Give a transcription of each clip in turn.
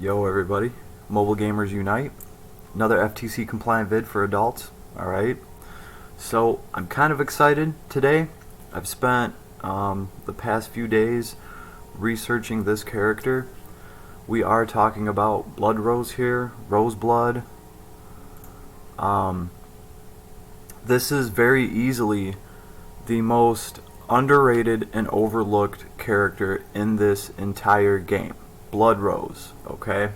Yo everybody, Mobile Gamers Unite, another FTC compliant vid for adults, alright? So, I'm kind of excited today. I've spent the past few days researching this character. We are talking about Blood Rose here, Roseblood. This is very easily the most underrated and overlooked character in this entire game. Blood Rose, okay?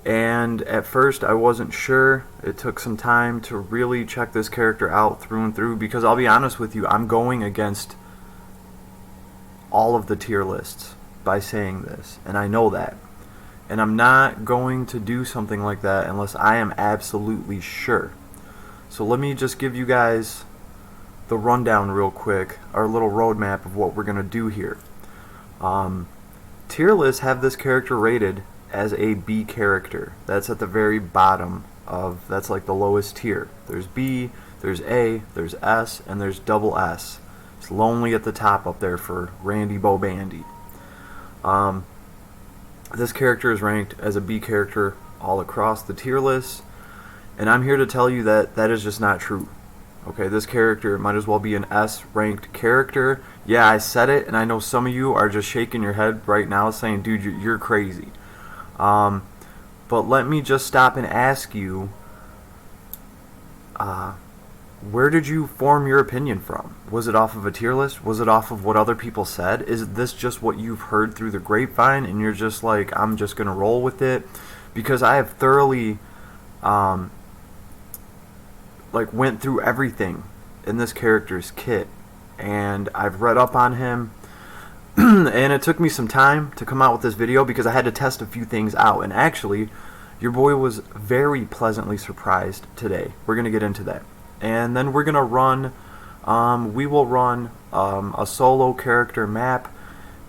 And at first I wasn't sure. It took some time to really check this character out through and through, because I'll be honest with you, I'm going against all of the tier lists by saying this, and I know that. And I'm not going to do something like that unless I am absolutely sure. So let me just give you guys the rundown real quick, our little roadmap of what we're going to do here. Tier lists have this character rated as a B character. That's at the very bottom of, that's like the lowest tier. There's B, there's A, there's S, and there's double S. It's lonely at the top up there for Randy Bo Bandy. This character is ranked as a B character all across the tier list, and I'm here to tell you that that is just not true. Okay, this character might as well be an S ranked character. Yeah, I said it, and I know some of you are just shaking your head right now saying, dude, you're crazy. But let me just stop and ask you, where did you form your opinion from? Was it off of a tier list? Was it off of what other people said? Is this just what you've heard through the grapevine and you're just like, I'm just going to roll with it? Because I have thoroughly went through everything in this character's kit, and I've read up on him. And it took me some time to come out with this video because I had to test a few things out, and actually your boy was very pleasantly surprised today. We're going to get into that, and then we're going to run we will run a solo character map,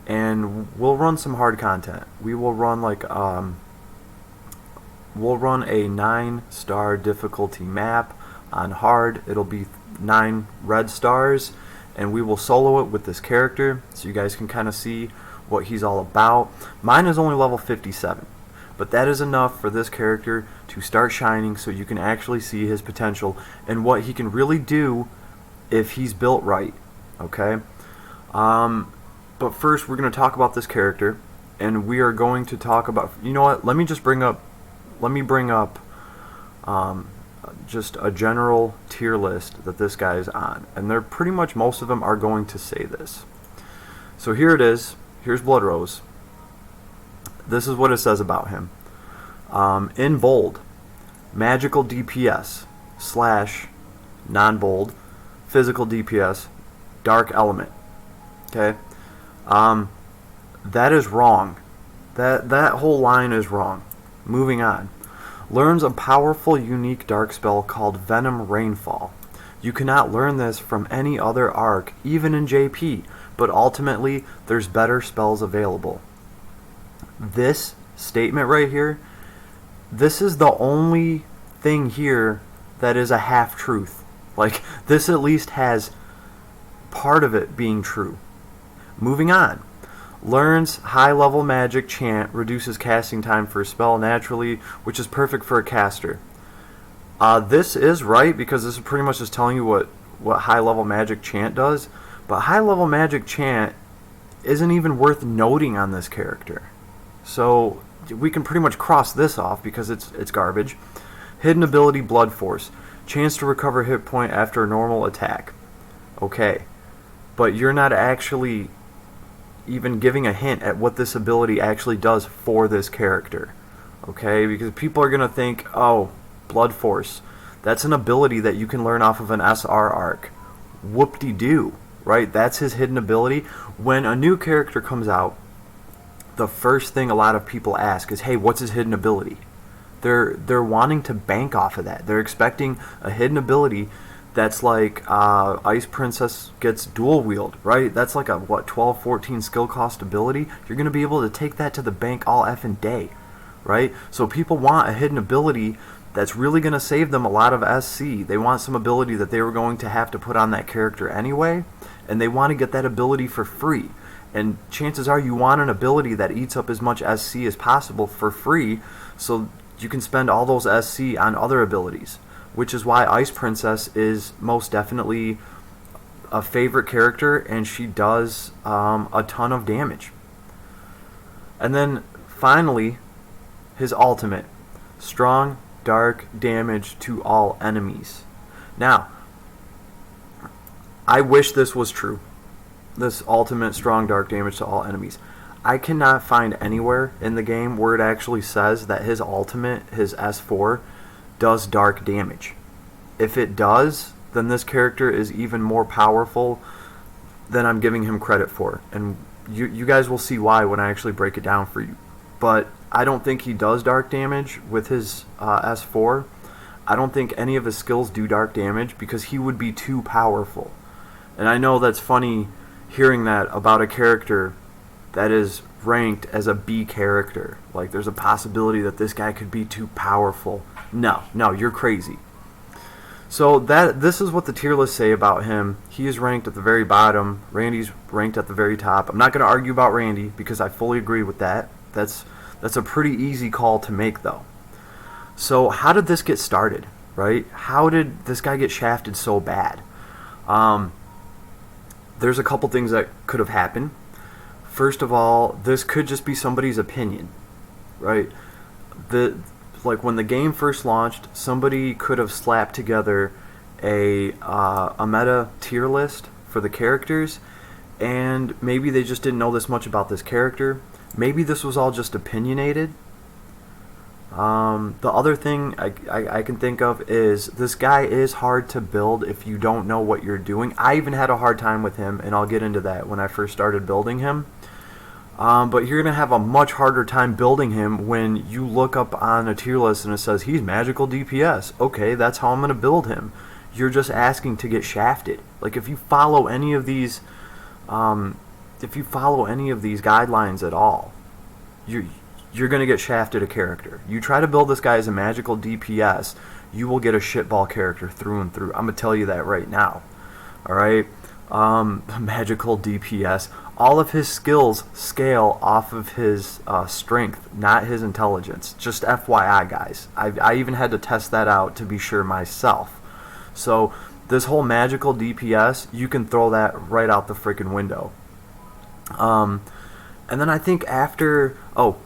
and we'll run some hard content. We will run we'll run a 9-star difficulty map on hard. It'll be 9 red stars, and we will solo it with this character so you guys can kind of see what he's all about. Mine is only level 57, but that is enough for this character to start shining so you can actually see his potential and what he can really do if he's built right, okay? But first we're going to talk about this character, and we are going to talk about, you know what, let me bring up just a general tier list that this guy is on, and they're pretty much, most of them are going to say this. So here it is. Here's Blood Rose. This is what it says about him. In bold, magical DPS / non-bold, physical DPS, dark element. Okay, that is wrong. That whole line is wrong. Moving on. Learns a powerful, unique dark spell called Venom Rainfall. You cannot learn this from any other arc, even in JP, but ultimately there's better spells available. This statement right here, this is the only thing here that is a half-truth. Like, this at least has part of it being true. Moving on. Learns high-level magic chant, reduces casting time for a spell naturally, which is perfect for a caster. This is right, because this is pretty much just telling you what high-level magic chant does, but high-level magic chant isn't even worth noting on this character. So we can pretty much cross this off because it's garbage. Hidden ability Blood Force. Chance to recover hit point after a normal attack. Okay, but you're not actually even giving a hint at what this ability actually does for this character. Okay, because people are going to think, oh, Blood Force, that's an ability that you can learn off of an SR arc. Whoop-de-doo, right? That's his hidden ability. When a new character comes out, the first thing a lot of people ask is, hey, what's his hidden ability? They're wanting to bank off of that. They're expecting a hidden ability that's like Ice Princess gets dual wield, right? That's like a, what, 12, 14 skill cost ability? You're going to be able to take that to the bank all effing day, right? So people want a hidden ability that's really going to save them a lot of SC. They want some ability that they were going to have to put on that character anyway, and they want to get that ability for free. And chances are you want an ability that eats up as much SC as possible for free, so you can spend all those SC on other abilities, which is why Ice Princess is most definitely a favorite character, and she does a ton of damage. And then finally, his ultimate, strong dark damage to all enemies. Now, I wish this was true, this ultimate strong dark damage to all enemies. I cannot find anywhere in the game where it actually says that his ultimate, his S4, does dark damage. If it does, then this character is even more powerful than I'm giving him credit for. And you guys will see why when I actually break it down for you. But I don't think he does dark damage with his S4. I don't think any of his skills do dark damage because he would be too powerful. And I know that's funny hearing that about a character that is ranked as a B character. Like, there's a possibility that this guy could be too powerful. No, you're crazy. So this is what the tier lists say about him. He is ranked at the very bottom. Randy's ranked at the very top. I'm not going to argue about Randy because I fully agree with that. That's a pretty easy call to make, though. So how did this get started, right? How did this guy get shafted so bad? There's a couple things that could have happened. First of all, this could just be somebody's opinion, right? Like when the game first launched, somebody could have slapped together a meta tier list for the characters, and maybe they just didn't know this much about this character. Maybe this was all just opinionated. The other thing I can think of is this guy is hard to build if you don't know what you're doing. I even had a hard time with him, and I'll get into that when I first started building him. But you're going to have a much harder time building him when you look up on a tier list and it says he's magical DPS. Okay, that's how I'm going to build him. You're just asking to get shafted. Like, if you follow any of these guidelines at all, you're going to get shafted a character. You try to build this guy as a magical DPS, you will get a shitball character through and through. I'm going to tell you that right now. Alright? Magical DPS. All of his skills scale off of his strength, not his intelligence. Just FYI, guys. I even had to test that out to be sure myself. So, this whole magical DPS, you can throw that right out the freaking window. And then I think after... Oh,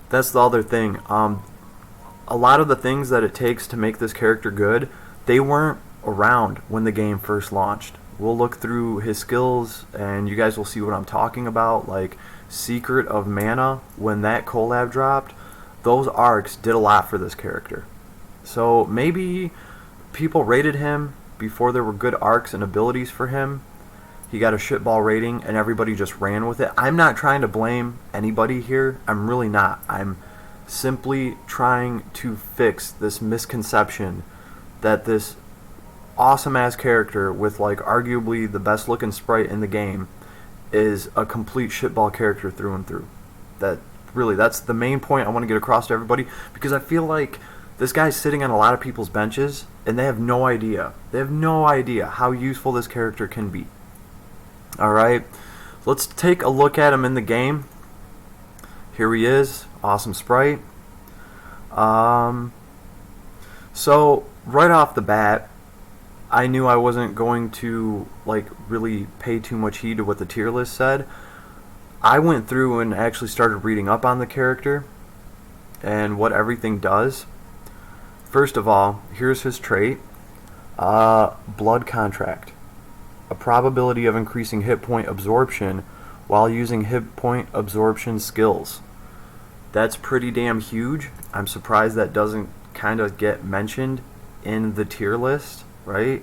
that's the other thing. A lot of the things that it takes to make this character good, they weren't around when the game first launched. We'll look through his skills and you guys will see what I'm talking about. Like Secret of Mana, when that collab dropped, those arcs did a lot for this character. So maybe people rated him before there were good arcs and abilities for him. He got a shitball rating and everybody just ran with it. I'm not trying to blame anybody here. I'm really not. I'm simply trying to fix this misconception that this awesome ass character with like arguably the best looking sprite in the game is a complete shitball character through and through. That's the main point I want to get across to everybody, because I feel like this guy's sitting on a lot of people's benches and they have no idea. They have no idea how useful this character can be. Alright, let's take a look at him in the game. Here he is, awesome sprite. So right off the bat, I knew I wasn't going to like really pay too much heed to what the tier list said. I went through and actually started reading up on the character and what everything does. First of all, here's his trait. Blood Contract. A probability of increasing hit point absorption while using hit point absorption skills. That's pretty damn huge. I'm surprised that doesn't kind of get mentioned in the tier list, right?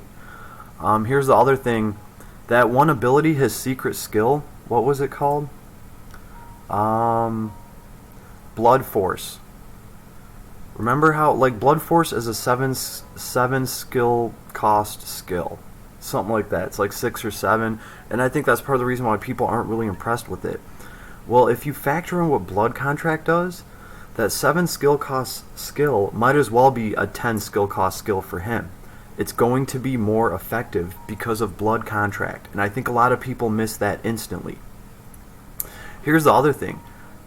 Here's the other thing. That one ability, his secret skill, what was it called? Blood Force. Remember how, like, Blood Force is a 7 skill cost skill. Something like that. It's like 6 or 7. And I think that's part of the reason why people aren't really impressed with it. Well, if you factor in what Blood Contract does, that 7 skill cost skill might as well be a 10 skill cost skill for him. It's going to be more effective because of Blood Contract. And I think a lot of people miss that instantly. Here's the other thing.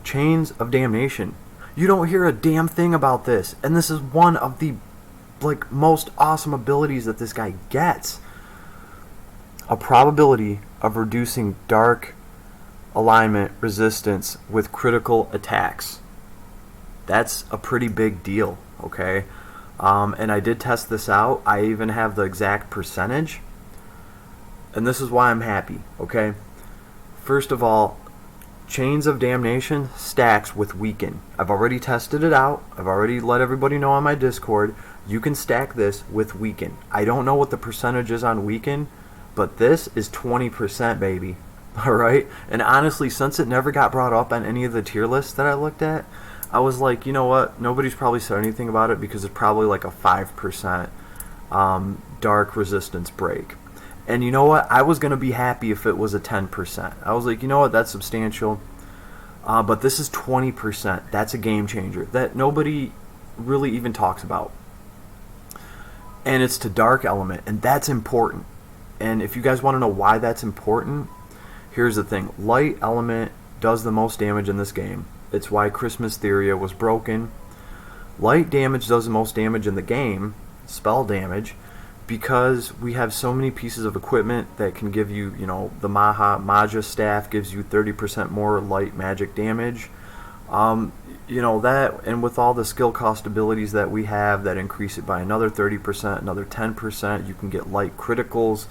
Chains of Damnation. You don't hear a damn thing about this, and this is one of the most awesome abilities that this guy gets. A probability of reducing dark alignment resistance with critical attacks. That's a pretty big deal, okay? And I did test this out. I even have the exact percentage, and this is why I'm happy, okay? First of all, Chains of Damnation stacks with Weaken. I've already tested it out. I've already let everybody know on my Discord. You can stack this with Weaken. I don't know what the percentage is on Weaken, but this is 20%, baby. Alright? And honestly, since it never got brought up on any of the tier lists that I looked at, I was like, you know what? Nobody's probably said anything about it because it's probably like a 5% dark resistance break. And you know what? I was going to be happy if it was a 10%. I was like, you know what? That's substantial. But this is 20%. That's a game changer that nobody really even talks about. And it's to dark element, and that's important. And if you guys want to know why that's important, here's the thing. Light element does the most damage in this game. It's why Christmas Theria was broken. Light damage does the most damage in the game, spell damage, because we have so many pieces of equipment that can give you, the Maja staff gives you 30% more light magic damage. That, and with all the skill cost abilities that we have that increase it by another 30%, another 10%, you can get light criticals.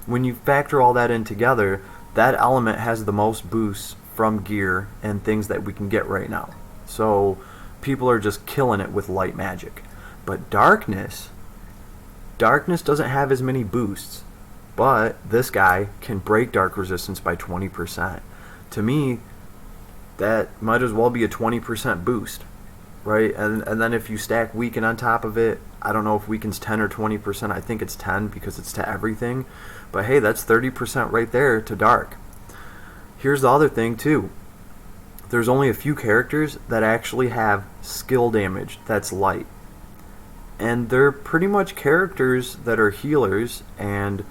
When you factor all that in together, that element has the most boosts from gear and things that we can get right now. So people are just killing it with light magic. But Darkness doesn't have as many boosts, but this guy can break dark resistance by 20%. To me, that might as well be a 20% boost, right? And then if you stack Weaken on top of it, I don't know if Weaken's 10 or 20%. I think it's 10 because it's to everything. But hey, that's 30% right there to dark. Here's the other thing too. There's only a few characters that actually have skill damage that's light. And they're pretty much characters that are healers, and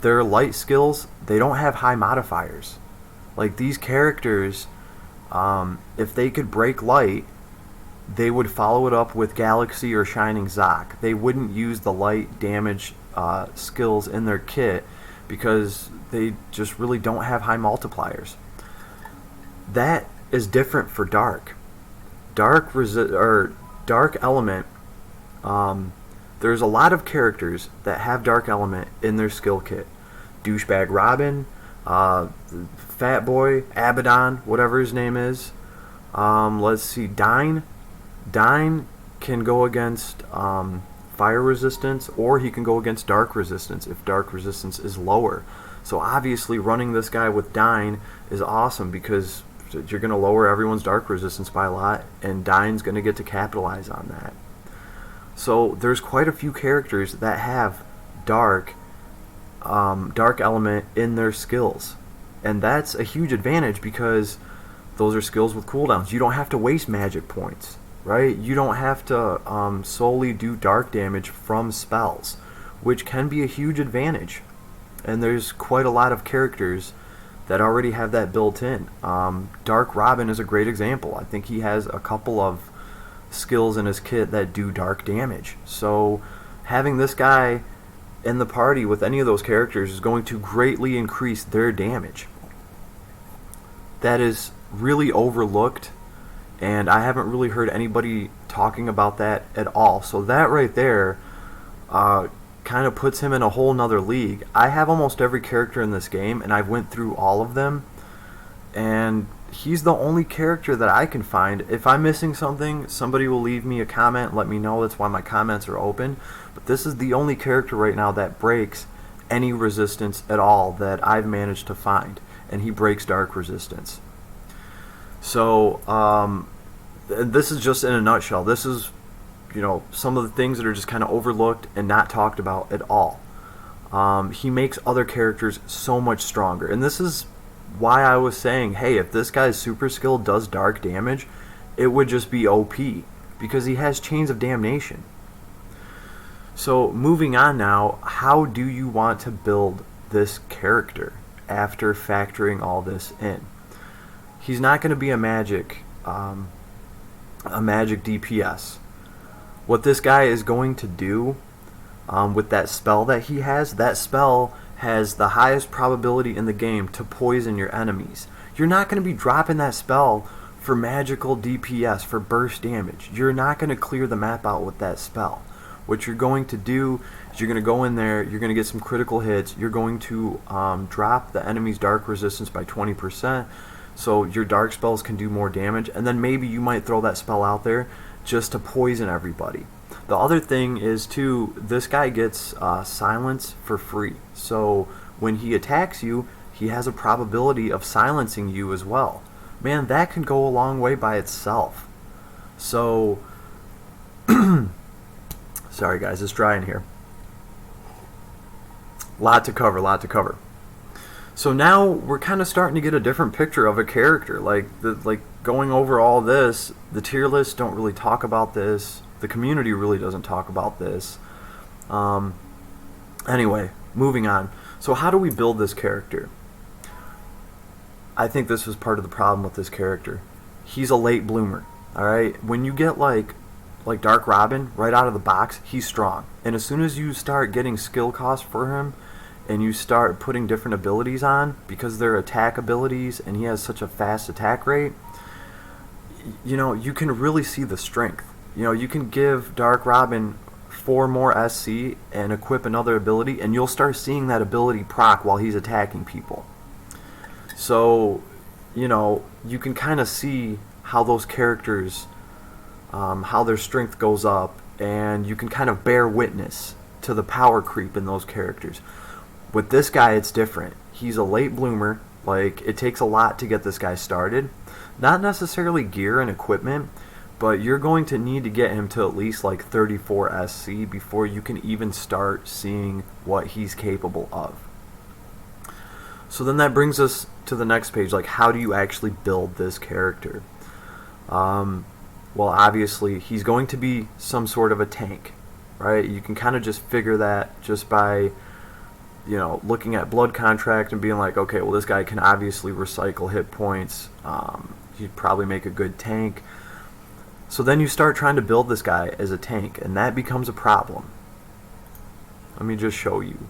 their light skills, they don't have high modifiers. Like these characters, if they could break light, they would follow it up with Galaxy or Shining Zoc. They wouldn't use the light damage skills in their kit because they just really don't have high multipliers. That is different for Dark. Dark Element. There's a lot of characters that have Dark Element in their skill kit. Douchebag Robin, Fat Boy, Abaddon, whatever his name is. Let's see, Dyne. Dyne can go against fire resistance, or he can go against dark resistance if dark resistance is lower. So obviously running this guy with Dyne is awesome because you're going to lower everyone's dark resistance by a lot, and Dyne's going to get to capitalize on that. So there's quite a few characters that have dark element in their skills, and that's a huge advantage because those are skills with cooldowns. You don't have to waste magic points, right? You don't have to solely do dark damage from spells, which can be a huge advantage. And there's quite a lot of characters that already have that built in. Dark Robin is a great example. I think he has a couple of skills in his kit that do dark damage. So having this guy in the party with any of those characters is going to greatly increase their damage. That is really overlooked, and I haven't really heard anybody talking about that at all. So that right there kind of puts him in a whole nother league. I have almost every character in this game, and I've went through all of them, and he's the only character that I can find. If I'm missing something, somebody will leave me a comment, let me know. That's why my comments are open. But this is the only character right now that breaks any resistance at all that I've managed to find, and he breaks dark resistance. So this is just in a nutshell. This is, some of the things that are just kind of overlooked and not talked about at all. He makes other characters so much stronger, and this is why I was saying, hey, if this guy's super skill does dark damage, it would just be OP, because he has Chains of Damnation. So moving on now, how do you want to build this character after factoring all this in? He's not going to be a magic DPS. What this guy is going to do with that spell that spell has the highest probability in the game to poison your enemies. You're not going to be dropping that spell for magical DPS, for burst damage. You're not going to clear the map out with that spell. What you're going to do is you're going to go in there, you're going to get some critical hits, you're going to drop the enemy's dark resistance by 20%, so your dark spells can do more damage, and then maybe you might throw that spell out there just to poison everybody. The other thing is, too, this guy gets silence for free. So when he attacks you, he has a probability of silencing you as well. Man, that can go a long way by itself. So, sorry guys, it's dry in here. Lot to cover. So now we're kind of starting to get a different picture of a character. Like going over all this, the tier lists don't really talk about this. The community really doesn't talk about this. Anyway, moving on. So how do we build this character? I think this was part of the problem with this character. He's a late bloomer. Alright? When you get like Dark Robin right out of the box, he's strong. And as soon as you start getting skill cost for him, and you start putting different abilities on, because they're attack abilities and he has such a fast attack rate, you know, you can really see the strength. You know, you can give Dark Robin 4 more SC and equip another ability, and you'll start seeing that ability proc while he's attacking people. So, you know, you can kind of see how those characters, how their strength goes up, and you can kind of bear witness to the power creep in those characters. With this guy, it's different. He's a late bloomer. Like, it takes a lot to get this guy started. Not necessarily gear and equipment, but you're going to need to get him to at least like 34 SC before you can even start seeing what he's capable of. So then that brings us to the next page, like how do you actually build this character? Well, obviously he's going to be some sort of a tank, right? You can kind of just figure that just by, you know, looking at blood contract and being like, okay, well, this guy can obviously recycle hit points. He'd probably make a good tank. So then you start trying to build this guy as a tank, and that becomes a problem. Let me just show you.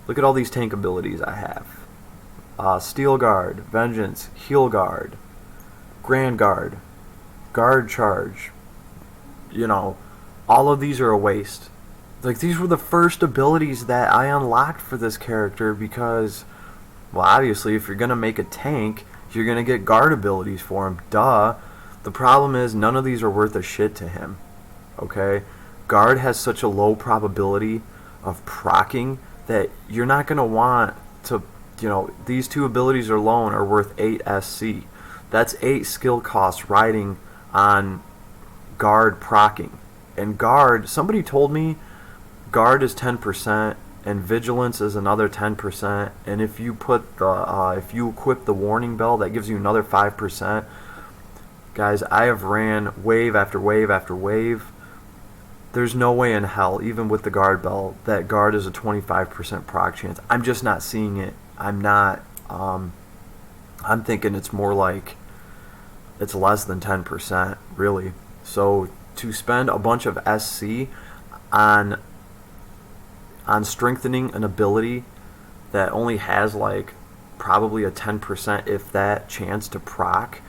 Look at all these tank abilities I have. Steel Guard, Vengeance, Heal Guard, Grand Guard, Guard Charge. You know, all of these are a waste. Like, these were the first abilities that I unlocked for this character because, well, obviously, if you're going to make a tank, you're going to get guard abilities for him. Duh. The problem is, none of these are worth a shit to him. Okay? Guard has such a low probability of proccing that you're not going to want to, you know, these two abilities alone are worth 8 SC. That's 8 skill costs riding on guard proccing. And guard, somebody told me, guard is 10% and vigilance is another 10%, and if you put the if you equip the warning bell, that gives you another 5%. Guys, I have ran wave after wave after wave. There's no way in hell, even with the guard bell, that guard is a 25% proc chance. I'm just not seeing it. I'm not. I'm thinking it's more like it's less than 10%, really. So to spend a bunch of SC on strengthening an ability that only has like probably a 10%, if that, chance to proc,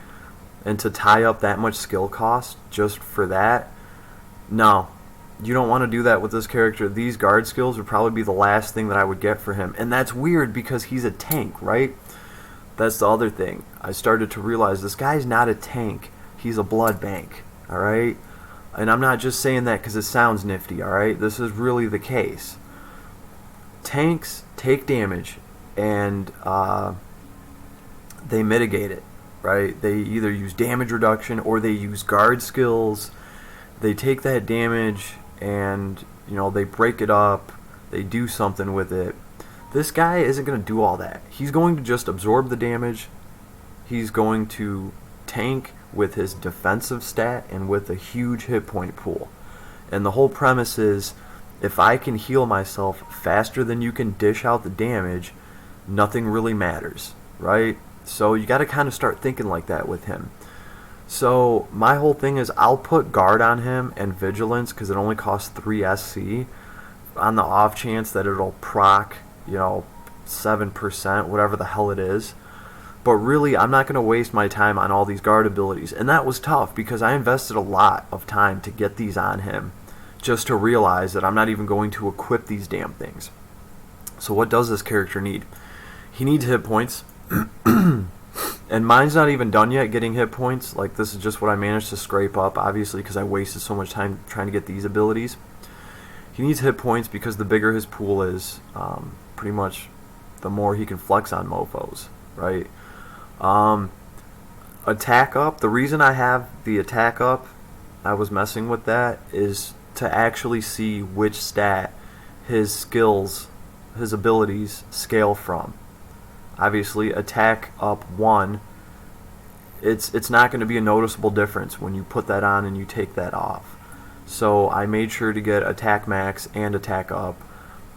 and to tie up that much skill cost just for that, no, you don't want to do that with this character. These guard skills would probably be the last thing that I would get for him, and that's weird because he's a tank, right? That's the other thing. I started to realize this guy's not a tank, he's a blood bank, alright? And I'm not just saying that because it sounds nifty, alright? This is really the case. Tanks take damage and they mitigate it, right? They either use damage reduction or they use guard skills. They take that damage and, you know, they break it up, they do something with it. This guy isn't going to do all that. He's going to just absorb the damage. He's going to tank with his defensive stat and with a huge hit point pool. And the whole premise is, if I can heal myself faster than you can dish out the damage, nothing really matters, right? So you got to kind of start thinking like that with him. So my whole thing is I'll put guard on him and vigilance because it only costs 3 SC on the off chance that it'll proc, 7%, whatever the hell it is. But really, I'm not going to waste my time on all these guard abilities. And that was tough because I invested a lot of time to get these on him just to realize that I'm not even going to equip these damn things. So what does this character need? He needs hit points. And mine's not even done yet getting hit points. Like, this is just what I managed to scrape up, obviously, because I wasted so much time trying to get these abilities. He needs hit points because the bigger his pool is, pretty much the more he can flex on mofos, right? Attack up. The reason I have the attack up, I was messing with that, is to actually see which stat his skills, his abilities scale from. Obviously, attack up 1, it's not going to be a noticeable difference when you put that on and you take that off. So I made sure to get attack max and attack up,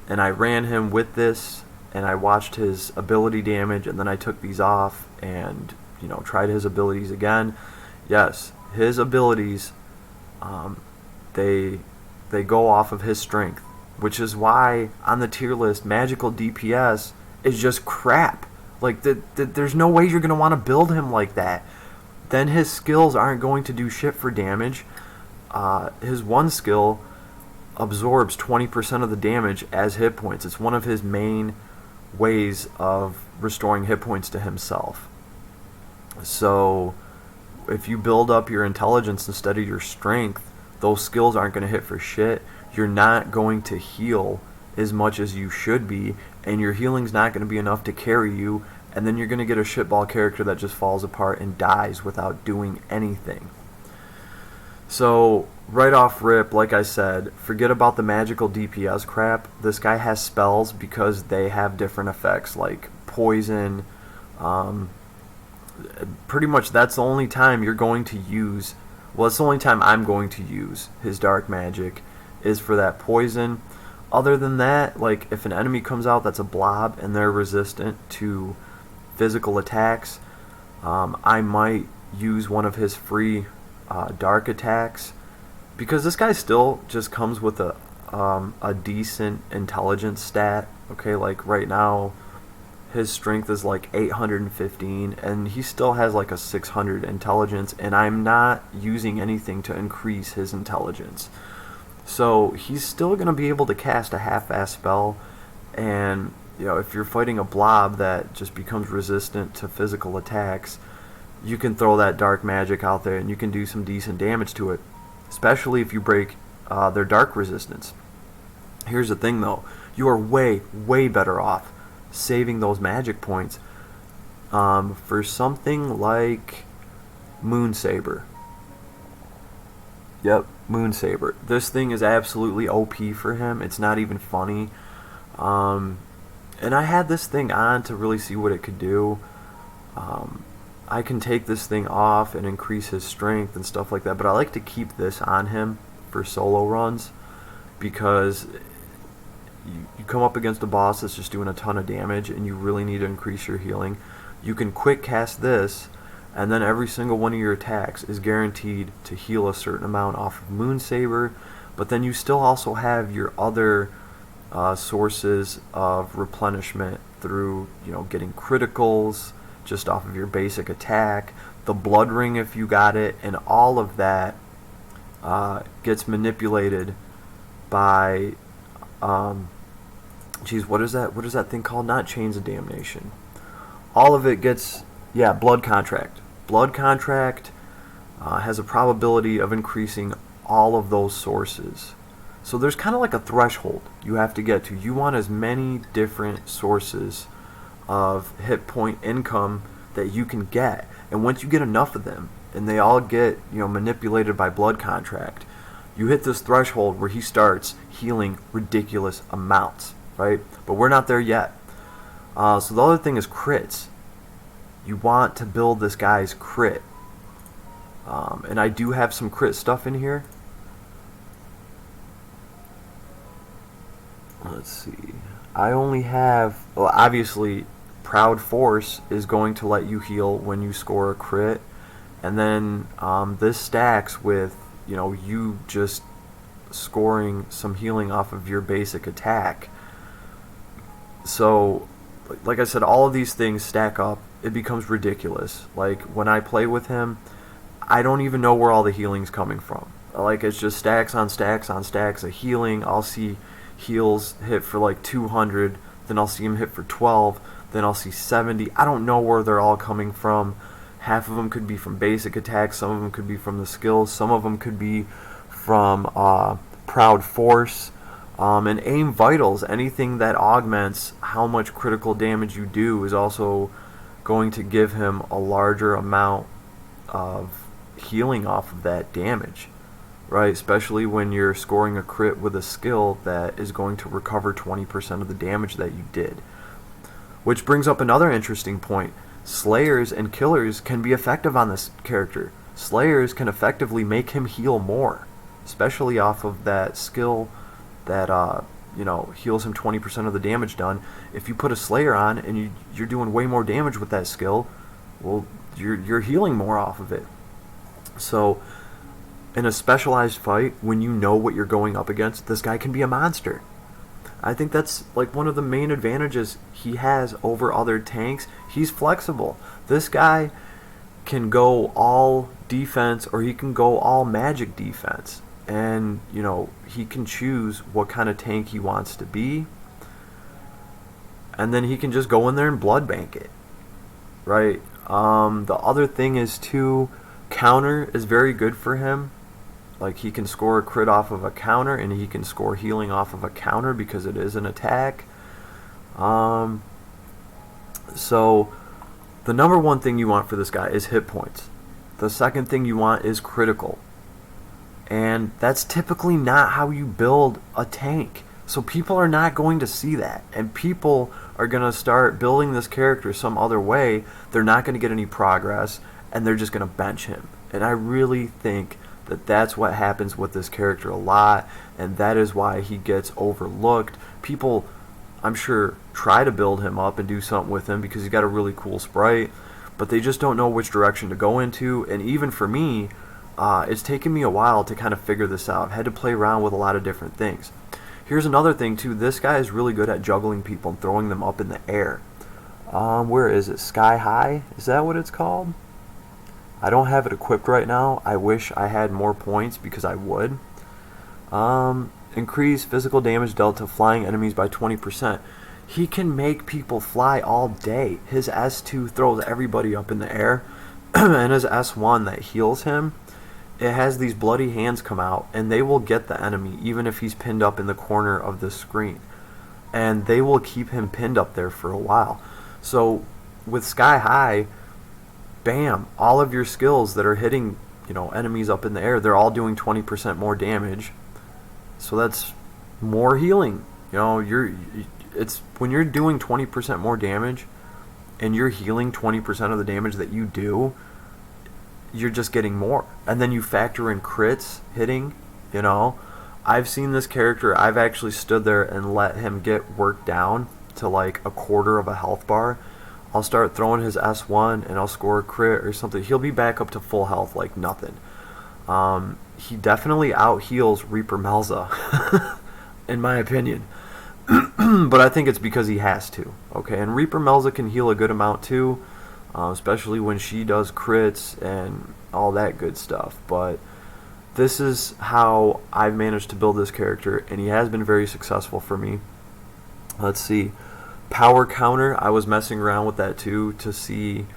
and I ran him with this, and I watched his ability damage, and then I took these off and tried his abilities again. Yes, his abilities, they go off of his strength, which is why on the tier list magical DPS is just crap. Like, there's no way you're going to want to build him like that. Then his skills aren't going to do shit for damage. His one skill absorbs 20% of the damage as hit points. It's one of his main ways of restoring hit points to himself. So if you build up your intelligence instead of your strength, those skills aren't going to hit for shit. You're not going to heal as much as you should be, and your healing's not going to be enough to carry you, and then you're going to get a shitball character that just falls apart and dies without doing anything. So right off rip, like I said, forget about the magical DPS crap. This guy has spells because they have different effects, like poison. Pretty much that's the only time you're going to use, well, it's the only time I'm going to use his dark magic is for that poison. Other than that, like, if an enemy comes out that's a blob and they're resistant to physical attacks, I might use one of his free dark attacks, because this guy still just comes with a decent intelligence stat. Okay, like right now his strength is like 815 and he still has like a 600 intelligence, and I'm not using anything to increase his intelligence. So he's still going to be able to cast a half-ass spell, and if you're fighting a blob that just becomes resistant to physical attacks, you can throw that dark magic out there and you can do some decent damage to it, especially if you break their dark resistance. Here's the thing though, you are way, way better off saving those magic points for something like Moonsaber. Yep, Moonsaber. This thing is absolutely OP for him. It's not even funny. And I had this thing on to really see what it could do. I can take this thing off and increase his strength and stuff like that, but I like to keep this on him for solo runs, because you come up against a boss that's just doing a ton of damage and you really need to increase your healing. You can quick cast this, and then every single one of your attacks is guaranteed to heal a certain amount off of Moonsaber, but then you still also have your other sources of replenishment through getting criticals just off of your basic attack, the blood ring if you got it, and all of that gets manipulated by what is that thing called? Not Chains of Damnation. All of it gets, Blood Contract. Blood Contract has a probability of increasing all of those sources. So there's kind of like a threshold you have to get to. You want as many different sources of hit point income that you can get. And once you get enough of them, and they all get manipulated by Blood Contract, you hit this threshold where he starts healing ridiculous amounts, right? But we're not there yet. So the other thing is crits. You want to build this guy's crit. And I do have some crit stuff in here. Let's see. I only have, well, obviously Proud Force is going to let you heal when you score a crit, and then this stacks with, you know, you just scoring some healing off of your basic attack. So, like I said, all of these things stack up. It becomes ridiculous. Like, when I play with him, I don't even know where all the healing's coming from. Like, it's just stacks on stacks on stacks of healing. I'll see heals hit for like 200, then I'll see him hit for 12, then I'll see 70. I don't know where they're all coming from. Half of them could be from basic attacks, some of them could be from the skills, some of them could be from Proud Force, and aim vitals. Anything that augments how much critical damage you do is also going to give him a larger amount of healing off of that damage, right? Especially when you're scoring a crit with a skill that is going to recover 20% of the damage that you did. Which brings up another interesting point. Slayers and killers can be effective on this character. Slayers can effectively make him heal more, especially off of that skill that heals him 20% of the damage done. If you put a Slayer on and you're doing way more damage with that skill, well, you're healing more off of it. So in a specialized fight, when you know what you're going up against, this guy can be a monster. I think that's like one of the main advantages he has over other tanks. He's flexible. This guy can go all defense or he can go all magic defense. And, you know, he can choose what kind of tank he wants to be. And then he can just go in there and blood bank it. Right? The other thing is, too, counter is very good for him. Like, he can score a crit off of a counter, and he can score healing off of a counter because it is an attack. So, the number one thing you want for this guy is hit points. The second thing you want is critical. And that's typically not how you build a tank. So people are not going to see that. And people are going to start building this character some other way. They're not going to get any progress, and they're just going to bench him. And I really think that that's what happens with this character a lot, and that is why he gets overlooked. People, I'm sure, try to build him up and do something with him because he's got a really cool sprite, but they just don't know which direction to go into. And even for me, it's taken me a while to kind of figure this out. I've had to play around with a lot of different things. Here's another thing too. This guy is really good at juggling people and throwing them up in the air. Where is it? Sky High? Is that what it's called? I don't have it equipped right now. I wish I had more points because I would. Increase physical damage dealt to flying enemies by 20%. He can make people fly all day. His S2 throws everybody up in the air. And his S1 that heals him, it has these bloody hands come out, and they will get the enemy even if he's pinned up in the corner of the screen. And they will keep him pinned up there for a while. So with Sky High, bam, all of your skills that are hitting, enemies up in the air, they're all doing 20% more damage. So that's more healing. It's when you're doing 20% more damage and you're healing 20% of the damage that you do, you're just getting more. And then you factor in crits hitting, I've seen this character, I've actually stood there and let him get worked down to like a quarter of a health bar. I'll start throwing his S1 and I'll score a crit or something. He'll be back up to full health like nothing. He definitely out heals Reaper Melza, in my opinion. But I think it's because he has to. Okay, and Reaper Melza can heal a good amount too, especially when she does crits and all that good stuff. But this is how I've managed to build this character, and he has been very successful for me. Let's see. Power counter, I was messing around with that too to see,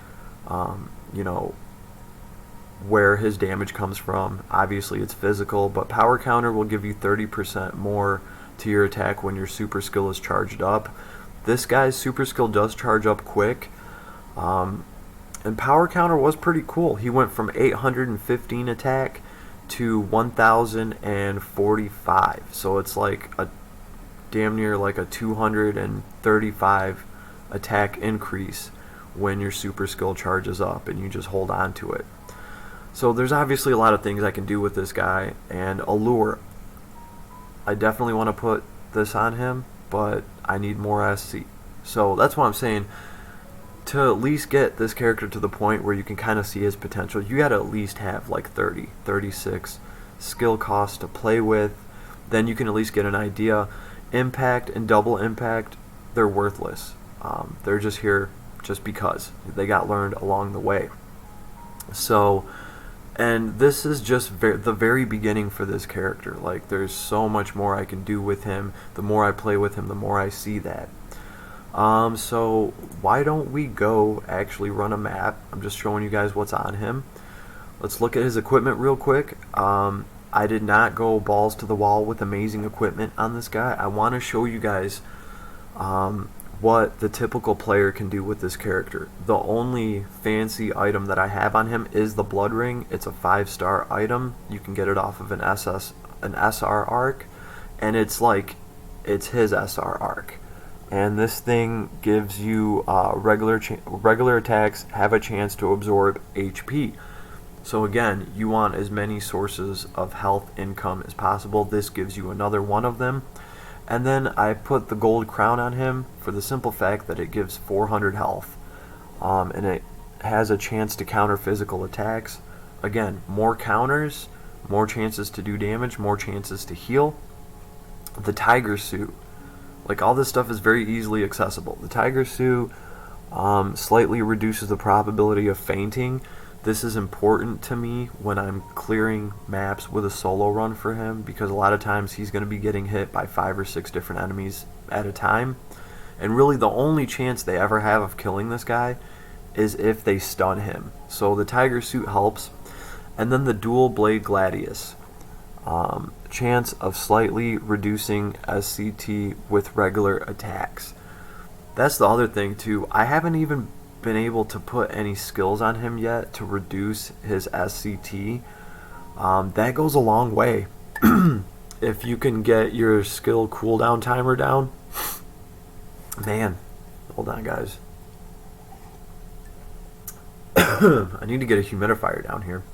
where his damage comes from. Obviously it's physical, but power counter will give you 30% more to your attack when your super skill is charged up. This guy's super skill does charge up quick, and power counter was pretty cool. He went from 815 attack to 1045, so it's like a damn near like a 235 attack increase when your super skill charges up and you just hold on to it. So there's obviously a lot of things I can do with this guy. And Allure, I definitely want to put this on him, but I need more SC. So that's what I'm saying. to at least get this character to the point where you can kind of see his potential, you got to at least have like 30, 36 skill costs to play with. Then you can at least get an idea. Impact and double impact, they're worthless. They're just here just because they got learned along the way. So, and this is just the very beginning for this character. Like, there's so much more I can do with him. The more I play with him, the more I see that. So why don't we go actually run a map? I'm just showing you guys what's on him. Let's look at his equipment real quick. I did not go balls to the wall with amazing equipment on this guy. I want to show you guys what the typical player can do with this character. The only fancy item that I have on him is the blood ring. It's a 5-star item. You can get it off of an SR arc, and it's his SR arc. And this thing gives you regular attacks have a chance to absorb HP. So again, you want as many sources of health income as possible. This gives you another one of them. And then I put the gold crown on him for the simple fact that it gives 400 health. And it has a chance to counter physical attacks. Again, more counters, more chances to do damage, more chances to heal. The tiger suit. Like, all this stuff is very easily accessible. The tiger suit slightly reduces the probability of fainting. This is important to me when I'm clearing maps with a solo run for him, because a lot of times he's going to be getting hit by 5 or 6 different enemies at a time. And really the only chance they ever have of killing this guy is if they stun him. So the tiger suit helps. And then the dual blade gladius. Chance of slightly reducing SCT with regular attacks. That's the other thing too. I haven't even been able to put any skills on him yet to reduce his SCT. That goes a long way. If you can get your skill cooldown timer down, man, hold on guys. I need to get a humidifier down here.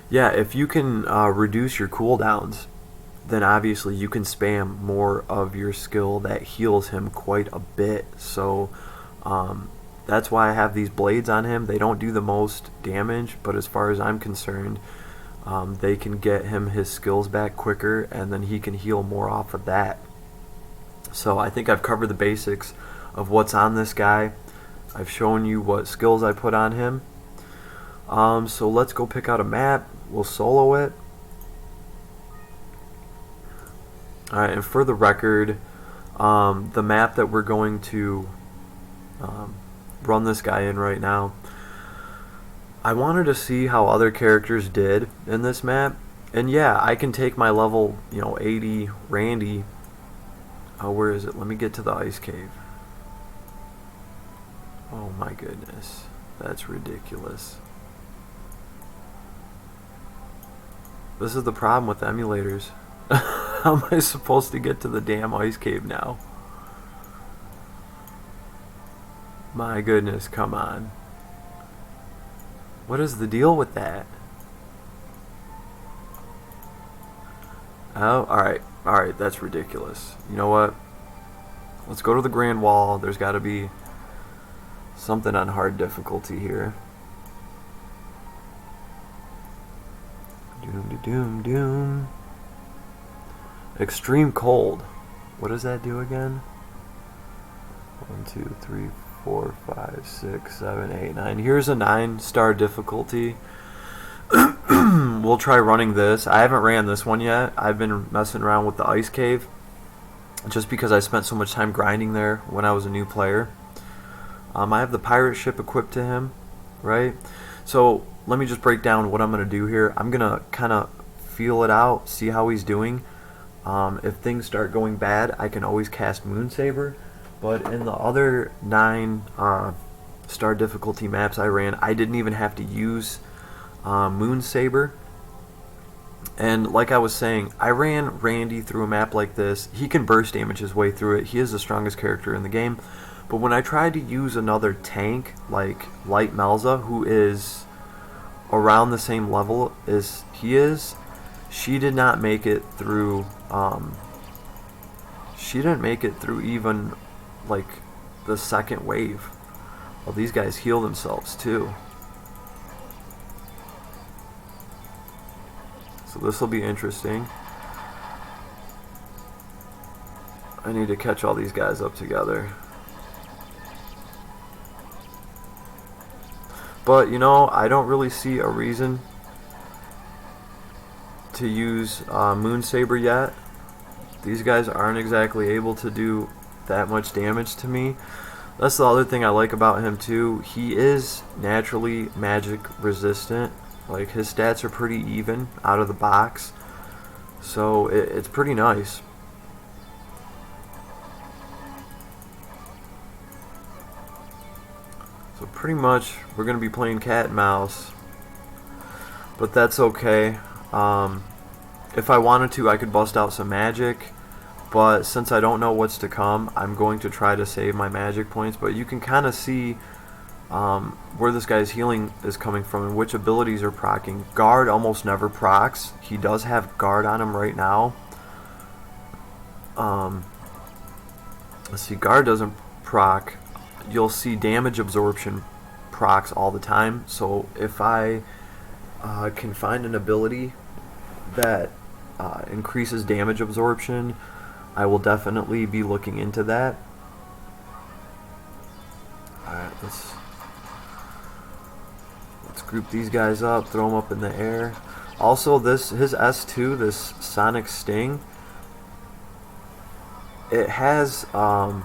Yeah, if you can reduce your cooldowns, then obviously you can spam more of your skill that heals him quite a bit. So that's why I have these blades on him. They don't do the most damage, but as far as I'm concerned, they can get him his skills back quicker, and then he can heal more off of that. So I think I've covered the basics of what's on this guy. I've shown you what skills I put on him. So let's go pick out a map. We'll solo it. Alright, and for the record, the map that we're going to run this guy in right now, I wanted to see how other characters did in this map. And yeah, I can take my level 80 Randy. Where is it? Let me get to the ice cave. Oh my goodness, that's ridiculous. This is the problem with emulators. How am I supposed to get to the damn ice cave now? My goodness, come on. What is the deal with that? Oh, alright, that's ridiculous. You know what? Let's go to the Grand Wall. There's got to be something on hard difficulty here. Doom. Extreme cold. What does that do again? 1, 2, 3, 4, 5, 6, 7, 8, 9. Here's a 9-star difficulty. We'll try running this. I haven't ran this one yet. I've been messing around with the ice cave just because I spent so much time grinding there when I was a new player. I have the pirate ship equipped to him, right? So let me just break down what I'm going to do here. I'm going to kind of feel it out, see how he's doing. If things start going bad, I can always cast Moonsaber. But in the other 9-star difficulty maps I ran, I didn't even have to use Moonsaber. And like I was saying, I ran Randy through a map like this. He can burst damage his way through it. He is the strongest character in the game. But when I tried to use another tank like Light Melza, who is around the same level as he is, she did not make it through. She didn't make it through even like the second wave. Well, these guys heal themselves too. So this will be interesting. I need to catch all these guys up together. But, you know, I don't really see a reason to use Moon Saber yet. These guys aren't exactly able to do that much damage to me. That's the other thing I like about him too. He is naturally magic resistant. Like, his stats are pretty even out of the box. So it's pretty nice. So pretty much we're going to be playing cat and mouse. But that's okay. If I wanted to, I could bust out some magic. But since I don't know what's to come, I'm going to try to save my magic points. But you can kind of see where this guy's healing is coming from and which abilities are proccing. Guard almost never procs. He does have guard on him right now. Let's see, guard doesn't proc. You'll see damage absorption procs all the time. So if I can find an ability that increases damage absorption, I will definitely be looking into that. Alright, let's group these guys up, throw them up in the air. Also, his S2, this Sonic Sting, it has a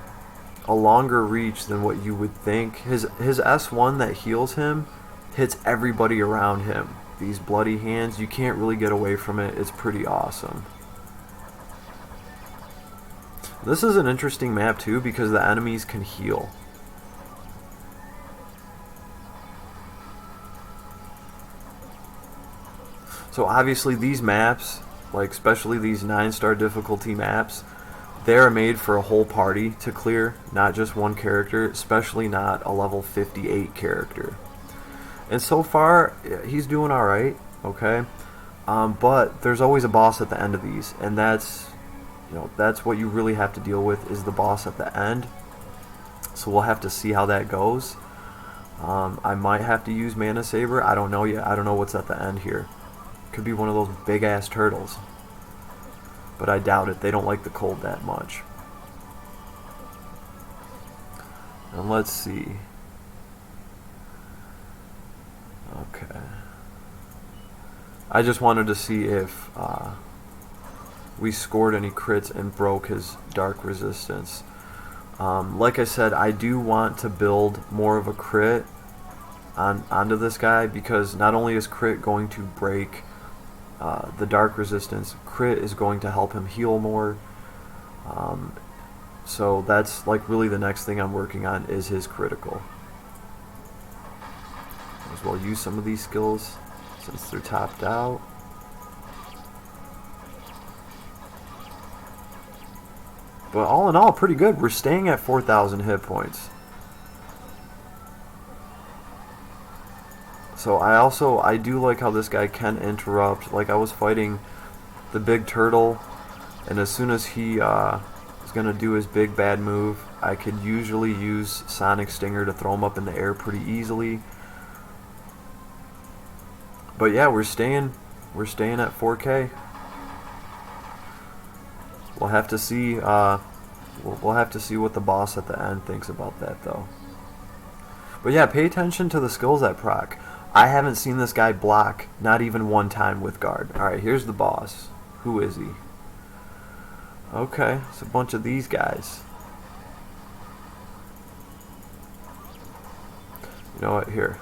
longer reach than what you would think. His S1 that heals him hits everybody around him. These bloody hands, you can't really get away from it. It's pretty awesome. This is an interesting map too because the enemies can heal. So obviously these maps, like especially these 9-star difficulty maps, they're made for a whole party to clear, not just one character, especially not a level 58 character. And so far, he's doing alright, okay? But there's always a boss at the end of these, and that's what you really have to deal with, is the boss at the end. So we'll have to see how that goes. I might have to use Mana Saber. I don't know yet. I don't know what's at the end here. Could be one of those big ass turtles. But I doubt it. They don't like the cold that much. And let's see. Okay. I just wanted to see if we scored any crits and broke his dark resistance. Like I said, I do want to build more of a crit onto this guy, because not only is crit going to break the dark resistance, crit is going to help him heal more. So that's like really the next thing I'm working on, is his critical. Might as well use some of these skills since they're topped out. But all in all, pretty good. We're staying at 4,000 hit points. So I do like how this guy can interrupt. Like, I was fighting the big turtle, and as soon as he is going to do his big bad move, I could usually use Sonic Stinger to throw him up in the air pretty easily. But yeah, we're staying at 4K. We'll have to see we'll have to see what the boss at the end thinks about that though. But yeah, pay attention to the skills that proc. I haven't seen this guy block not even one time with guard. Alright, here's the boss. Who is he? Okay, it's a bunch of these guys. You know what, here.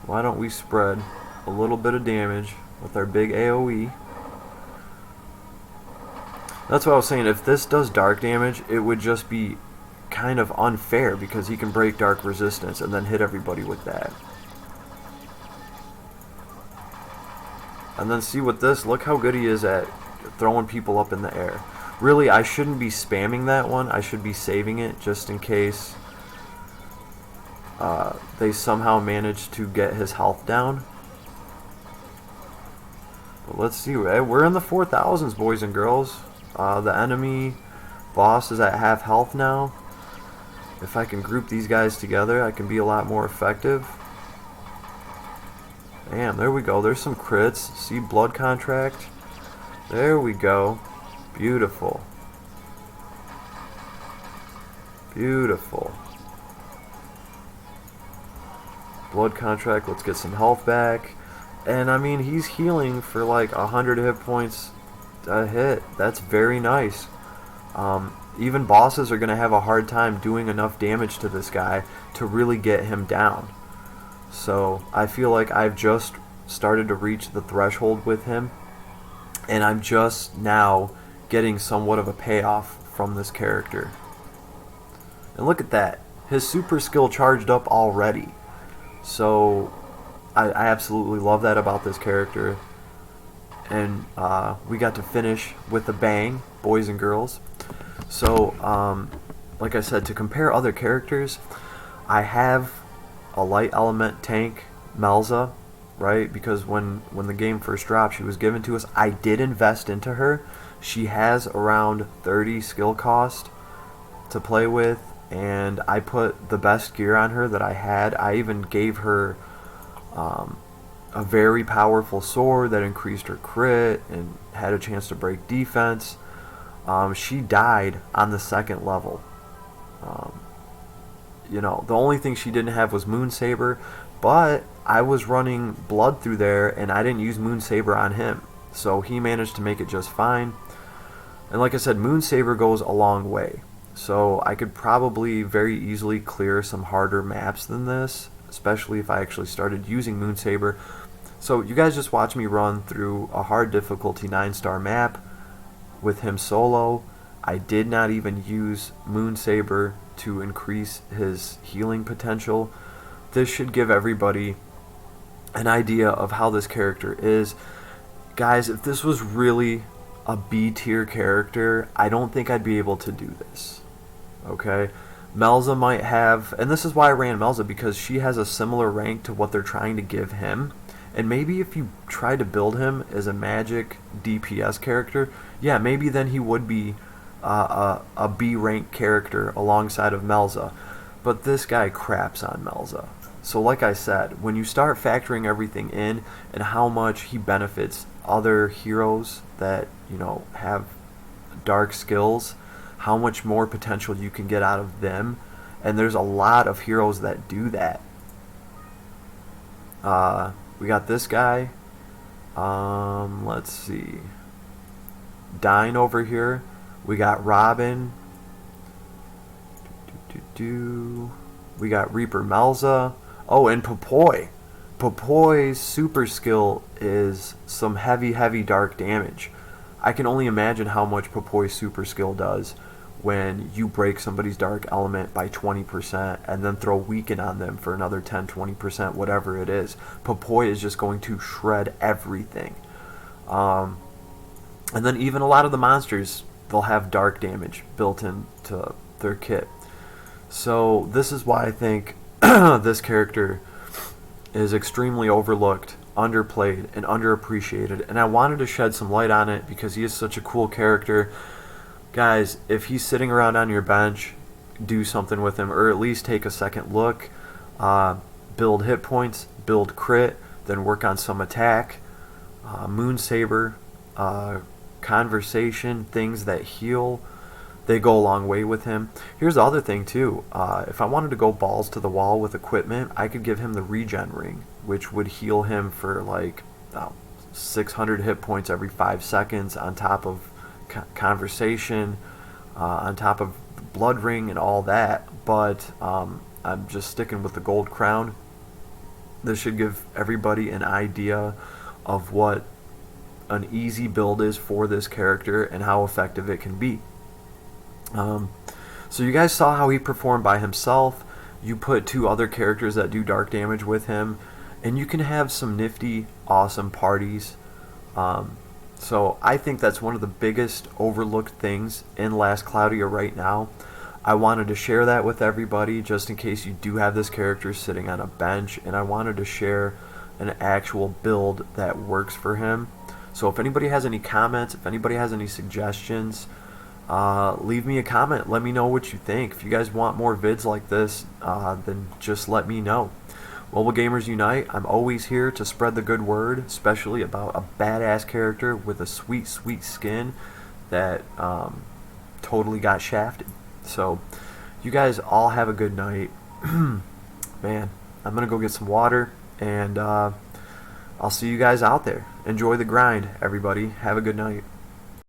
Why don't we spread a little bit of damage with our big AoE. That's what I was saying. If this does dark damage, it would just be kind of unfair because he can break dark resistance and then hit everybody with that. And then see with this, look how good he is at throwing people up in the air. Really, I shouldn't be spamming that one. I should be saving it just in case they somehow manage to get his health down. But let's see. We're in the 4,000s, boys and girls. The enemy boss is at half health now. If I can group these guys together, I can be a lot more effective. Damn, there we go. There's some crits. See, blood contract. There we go. Beautiful. Beautiful. Blood contract. Let's get some health back. And I mean, he's healing for like 100 hit points a hit. That's very nice. Even bosses are going to have a hard time doing enough damage to this guy to really get him down. So I feel like I've just started to reach the threshold with him, and I'm just now getting somewhat of a payoff from this character. And look at that. His super skill charged up already. So I absolutely love that about this character. And we got to finish with a bang, boys and girls. So, like I said, to compare other characters, I have a light element tank, Melza, right? Because when the game first dropped, she was given to us. I did invest into her. She has around 30 skill cost to play with, and I put the best gear on her that I had. I even gave her a very powerful sword that increased her crit and had a chance to break defense. She died on the second level. You know, the only thing she didn't have was Moon Saber, but I was running blood through there and I didn't use Moon Saber on him, so he managed to make it just fine. And like I said, Moon Saber goes a long way, so I could probably very easily clear some harder maps than this, especially if I actually started using Moon Saber. So you guys just watch me run through a hard difficulty 9-star map with him solo. I did not even use Moon Saber to increase his healing potential. This should give everybody an idea of how this character is. Guys, if this was really a B tier character, I don't think I'd be able to do this. Okay? Melza might have, and this is why I ran Melza, because she has a similar rank to what they're trying to give him. And maybe if you try to build him as a magic DPS character, yeah, maybe then he would be a B rank character alongside of Melza. But this guy craps on Melza. So like I said, when you start factoring everything in and how much he benefits other heroes that, you know, have dark skills, how much more potential you can get out of them, and there's a lot of heroes that do that. We got this guy. Let's see. Dine over here. We got Robin. We got Reaper Melza. Oh, and Popoi. Popoi's super skill is some heavy dark damage. I can only imagine how much Popoi's super skill does when you break somebody's dark element by 20% and then throw weaken on them for another 10-20%, whatever it is. Popoi is just going to shred everything. And then even a lot of the monsters, they'll have dark damage built into their kit. So this is why I think this character is extremely overlooked, underplayed, and underappreciated. And I wanted to shed some light on it because he is such a cool character. Guys, if he's sitting around on your bench, do something with him, or at least take a second look. Build hit points, build crit, then work on some attack. Moon Saber, conversation, things that heal, they go a long way with him. Here's the other thing too. If I wanted to go balls to the wall with equipment, I could give him the regen ring, which would heal him for like 600 hit points every 5 seconds on top of conversation, on top of the blood ring and all that. But I'm just sticking with the gold crown. This should give everybody an idea of what an easy build is for this character and how effective it can be. So you guys saw how he performed by himself. You put 2 other characters that do dark damage with him, and you can have some nifty, awesome parties. So I think that's one of the biggest overlooked things in Last Cloudia right now. I wanted to share that with everybody just in case you do have this character sitting on a bench, and I wanted to share an actual build that works for him. So if anybody has any comments, if anybody has any suggestions, leave me a comment. Let me know what you think. If you guys want more vids like this, then just let me know. Mobile Gamers Unite, I'm always here to spread the good word, especially about a badass character with a sweet, sweet skin that totally got shafted. So, you guys all have a good night. Man, I'm going to go get some water, and I'll see you guys out there. Enjoy the grind, everybody. Have a good night.